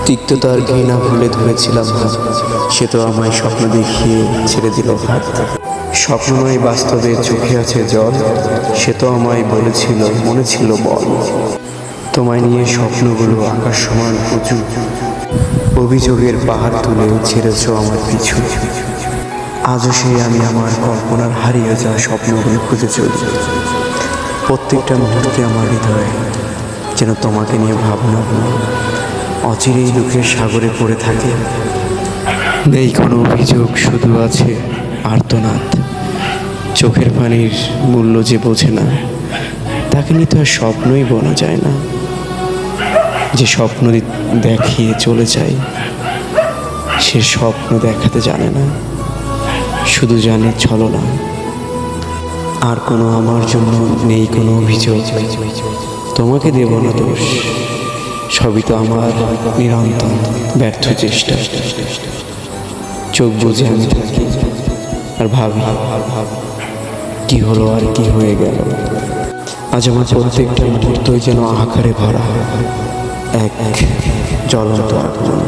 তিক্ততার ঘৃণা ভুলে ধরেছিলাম হাত, সে তো আমায় স্বপ্ন দেখিয়ে ছেড়ে দিল হাত। স্বপ্ন নয় বাস্তবে চোখে আছে জল, সে তো আমায় বলেছিল মনে ছিল বল। তোমায় নিয়ে স্বপ্নগুলো আকাশ সমান উঁচু, অভিযোগের পাহাড় তুলে ছেড়েছ আমার পিছু। আজও সেই আমি আমার কল্পনার হারিয়ে যাওয়া স্বপ্নগুলো খুঁজে চলি। প্রত্যেকটা মুহূর্তে আমার হৃদয় যেন তোমাকে নিয়ে ভাবনাগুলো অচিরেই দুঃখের সাগরে পড়ে থাকে। নেই কোনো অভিযোগ, শুধু আছে আর্তনাদ। চোখের পানির মূল্য যে বোঝে না, তাকে নিয়ে তো আর স্বপ্নই বলা যায় না। যে স্বপ্ন দেখিয়ে চলে যায়, সে স্বপ্ন দেখাতে জানে না, শুধু জানে ছলনা। আর কোনো আমার জন্য নেই কোনো অভিযোগ, তোমাকে দেব না দোষ, সবই তো আমার নিরন্তর ব্যর্থ চেষ্টা। চোখ বুঝে আমি থাকি আর ভাবি কি হলো আর কি হয়ে গেল। আজ আমার প্রত্যেকটা মুহূর্তই যেন আকারে ভরা এক জ্বলন্ত আগুন।